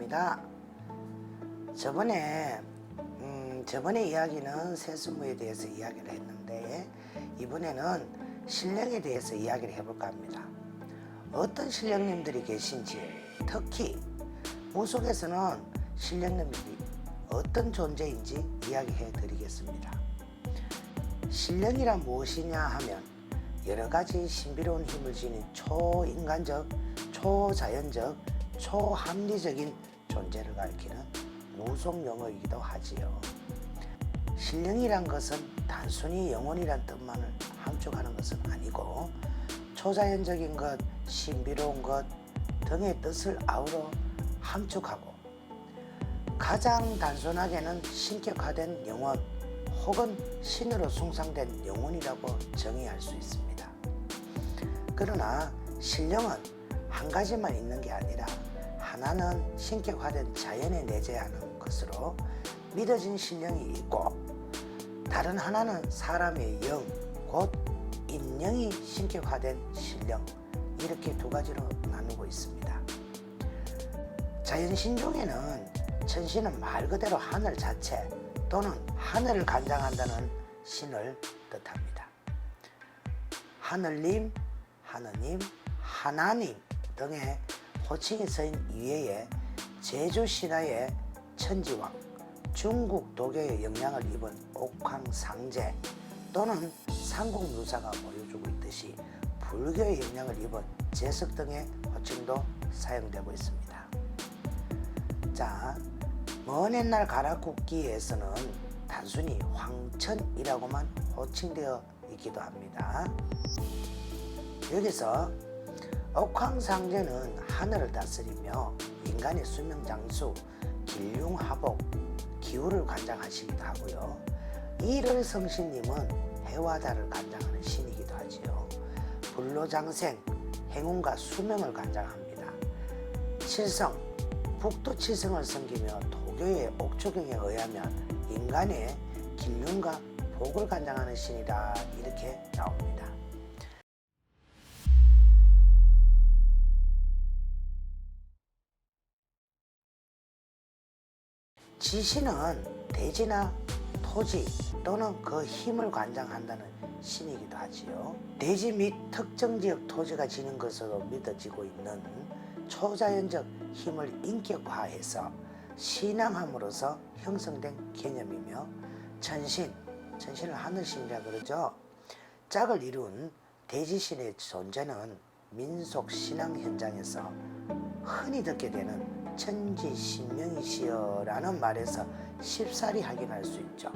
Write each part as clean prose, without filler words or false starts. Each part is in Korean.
반갑습니다. 저번에 이야기는 세수무에 대해서 이야기를 했는데 이번에는 신령에 대해서 이야기를 해볼까 합니다. 어떤 신령님들이 계신지, 특히 무속에서는 신령님들이 어떤 존재인지 이야기해 드리겠습니다. 신령이란 무엇이냐 하면 여러 가지 신비로운 힘을 지닌 초인간적, 초자연적, 초합리적인 존재를 가리키는 무속 용어이기도 하지요. 신령이란 것은 단순히 영혼이란 뜻만을 함축하는 것은 아니고 초자연적인 것, 신비로운 것 등의 뜻을 아우러 함축하고 가장 단순하게는 신격화된 영혼 혹은 신으로 숭상된 영혼이라고 정의할 수 있습니다. 그러나 신령은 한 가지만 있는 게 아니라 하나는 신격화된 자연에 내재하는 것으로 믿어진 신령이 있고 다른 하나는 사람의 영, 곧 인령이 신격화된 신령, 이렇게 두 가지로 나누고 있습니다. 자연신 중에는 천신은 말 그대로 하늘 자체 또는 하늘을 관장한다는 신을 뜻합니다. 하늘님, 하느님, 하나님 등의 호칭이 쓰인 이외에 제주 신화의 천지왕, 중국 도교의 영향을 입은 옥황상제 또는 삼국유사가 보여주고 있듯이 불교의 영향을 입은 제석 등의 호칭도 사용되고 있습니다. 자, 먼 옛날 가락국기에서는 단순히 황천이라고만 호칭되어 있기도 합니다. 여기서 옥황상제는 하늘을 다스리며 인간의 수명장수, 길흉하복, 기후를 관장하시기도 하고요. 일월성신님은 해와 달을 관장하는 신이기도 하지요. 불로장생, 행운과 수명을 관장합니다. 칠성, 북두칠성을 섬기며 도교의 옥초경에 의하면 인간의 길흉과 복을 관장하는 신이다, 이렇게 나옵니다. 지신은 대지나 토지 또는 그 힘을 관장한다는 신이기도 하지요. 대지 및 특정 지역 토지가 지닌 것으로 믿어지고 있는 초자연적 힘을 인격화해서 신앙함으로써 형성된 개념이며 천신을 하늘신이라 그러죠. 짝을 이룬 대지신의 존재는 민속 신앙 현장에서 흔히 듣게 되는 천지신명이시여 라는 말에서 쉽사리 확인할 수 있죠.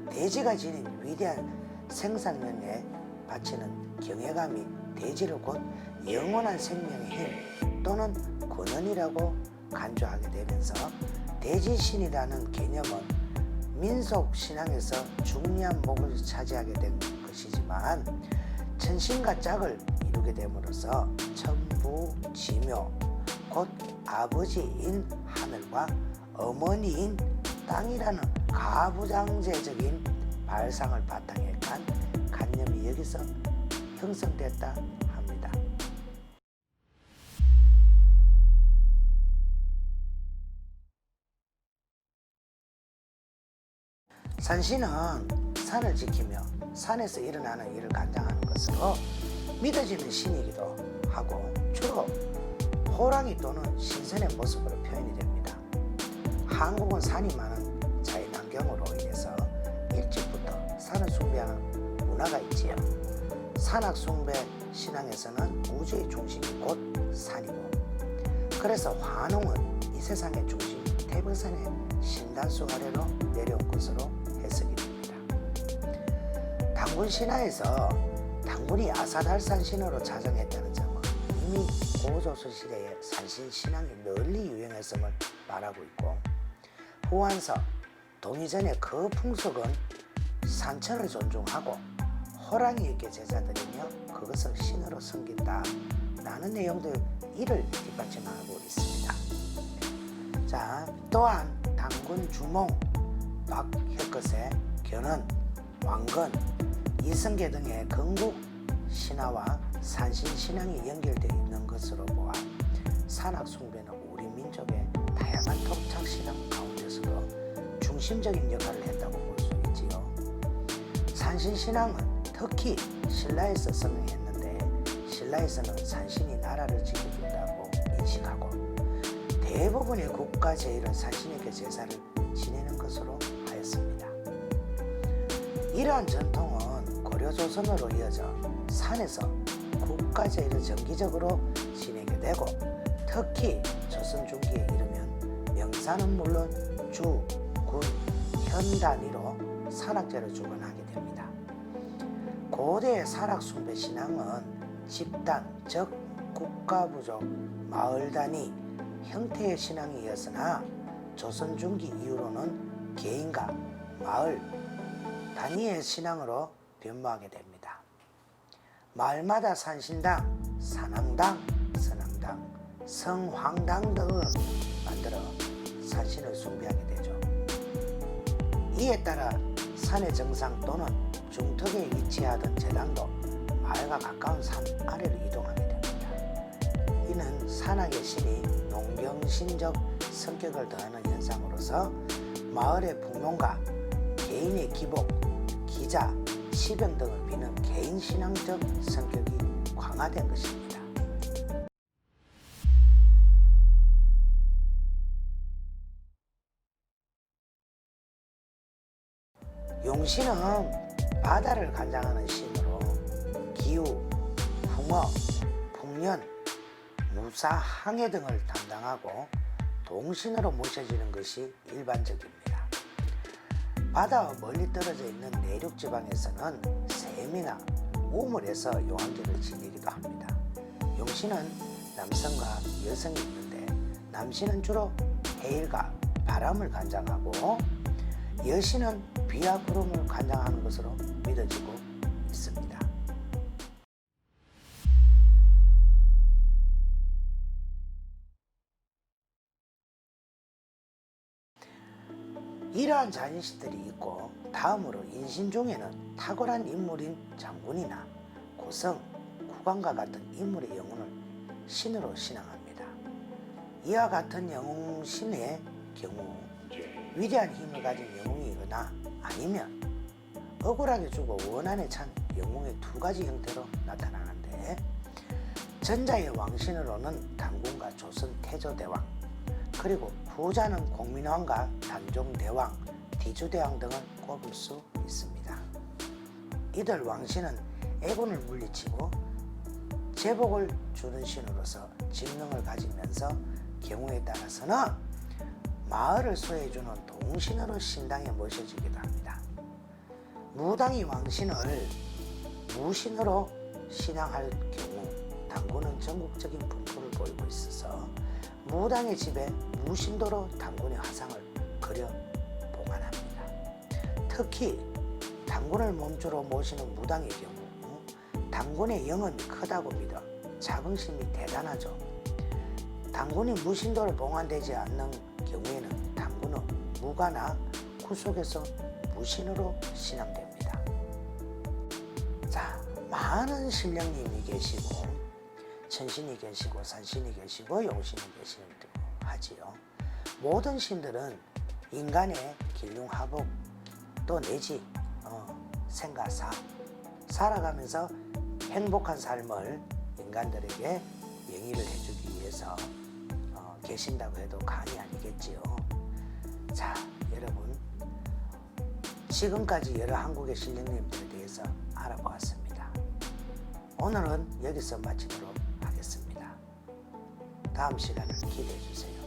대지가 지닌 위대한 생산력에 바치는 경외감이 대지를 곧 영원한 생명의 힘 또는 근원이라고 간주하게 되면서 대지신이라는 개념은 민속신앙에서 중요한 목을 차지하게 된 것이지만 천신과 짝을 이루게 됨으로써 천부지묘, 곧 아버지인 하늘과 어머니인 땅이라는 가부장제적인 발상을 바탕에 간 관념이 여기서 형성됐다 합니다. 산신은 산을 지키며 산에서 일어나는 일을 관장하는 것으로 믿어지는 신이기도 하고 주로 호랑이 또는 신선의 모습으로 표현이 됩니다. 한국은 산이 많은 자연환경으로 인해서 일찍부터 산을 숭배하는 문화가 있지요. 산악숭배 신앙에서는 우주의 중심이 곧 산이고, 그래서 환웅은 이 세상의 중심 태백산의 신단수 아래로 내려온 것으로 해석이 됩니다. 당군 신화에서 당군이 아사달산 신으로 자정했다는 점은 이미 고조선시대의 산신 신앙이 널리 유행했음을 말하고 있고, 후한서 동의전의 그 풍속은 산천을 존중하고 호랑이에게 제사드리며 그것을 신으로 섬긴다 라는 내용도 이를 뒷받침하고 있습니다. 자, 또한 당군 주몽, 박혁것의 견은, 왕건, 이성계 등의 건국 신화와 산신 신앙이 연결되어 있는 것으로 보아 산악 숭배는 우리 민족의 다양한 토착 신앙 가운데서도 중심적인 역할을 했다고 볼 수 있지요. 산신신앙은 특히 신라에서 성행했는데 신라에서는 산신이 나라를 지켜준다고 인식하고 대부분의 국가 제일은 산신에게 제사를 지내는 것으로 하였습니다. 이러한 전통은 고려 조선으로 이어져 산에서 국가 제일을 정기적으로 지내게 되고 특히 조선 중기에 이르면 명산은 물론 주, 군, 현 단위로 산악제를 주관하게 됩니다. 고대의 산악 숭배 신앙은 집단, 즉 국가부족, 마을 단위 형태의 신앙이었으나 조선 중기 이후로는 개인과 마을 단위의 신앙으로 변모하게 됩니다. 마을마다 산신당, 산왕당, 선왕당, 성황당 등을 만들어 산신을 숭배하게 되죠. 이에 따라 산의 정상 또는 중턱에 위치하던 제당도 마을과 가까운 산 아래로 이동하게 됩니다. 이는 산악의 신이 농경신적 성격을 더하는 현상으로서 마을의 풍론과 개인의 기복, 기자, 시병 등을 비는 개인신앙적 성격이 강화된 것입니다. 용신은 바다를 관장하는 신으로 기후, 풍어, 풍년, 무사, 항해 등을 담당하고 동신으로 모셔지는 것이 일반적입니다. 바다와 멀리 떨어져 있는 내륙 지방에서는 샘이나 우물에서 용왕제를 지내기도 합니다. 용신은 남성과 여성이 있는데 남신은 주로 해일과 바람을 관장하고 여신은 비와 구름을 관장하는 것으로 믿어지고 있습니다. 이러한 자인시들이 있고 다음으로 인신 중에는 탁월한 인물인 장군이나 고성, 국왕과 같은 인물의 영혼을 신으로 신앙합니다. 이와 같은 영웅신의 경우 위대한 힘을 가진 영웅이거나 아니면 억울하게 죽어 원한에 찬 영웅의 두 가지 형태로 나타나는데 전자의 왕신으로는 단군과 조선 태조대왕 그리고 후자는 공민왕과 단종대왕, 디주대왕 등을 꼽을 수 있습니다. 이들 왕신은 애군을 물리치고 제복을 주는 신으로서 직능을 가지면서 경우에 따라서는 마을을 소해주는 동신으로 신당에 모셔지기도 합니다. 무당이 왕신을 무신으로 신앙할 경우 단군은 전국적인 분포를 보이고 있어서 무당의 집에 무신도로 단군의 화상을 그려 보관합니다. 특히 단군을 몸주로 모시는 무당의 경우 단군의 영은 크다고 믿어 자긍심이 대단하죠. 단군이 무신도를 봉안되지 않는 경우에는 단군은 무가나 구속에서 무신으로 신앙됩니다. 자, 많은 신령님이 계시고 천신이 계시고 산신이 계시고 용신이 계시고 하지요. 모든 신들은 인간의 길흉하복 또 내지 생가사 살아가면서 행복한 삶을 인간들에게 영위를 해주기 위해서 계신다고 해도 과언이 아니겠지요. 자, 여러분 지금까지 여러 한국의 신령님들에 대해서 알아보았습니다. 오늘은 여기서 마치도록 하겠습니다. 다음 시간을 기대해 주세요.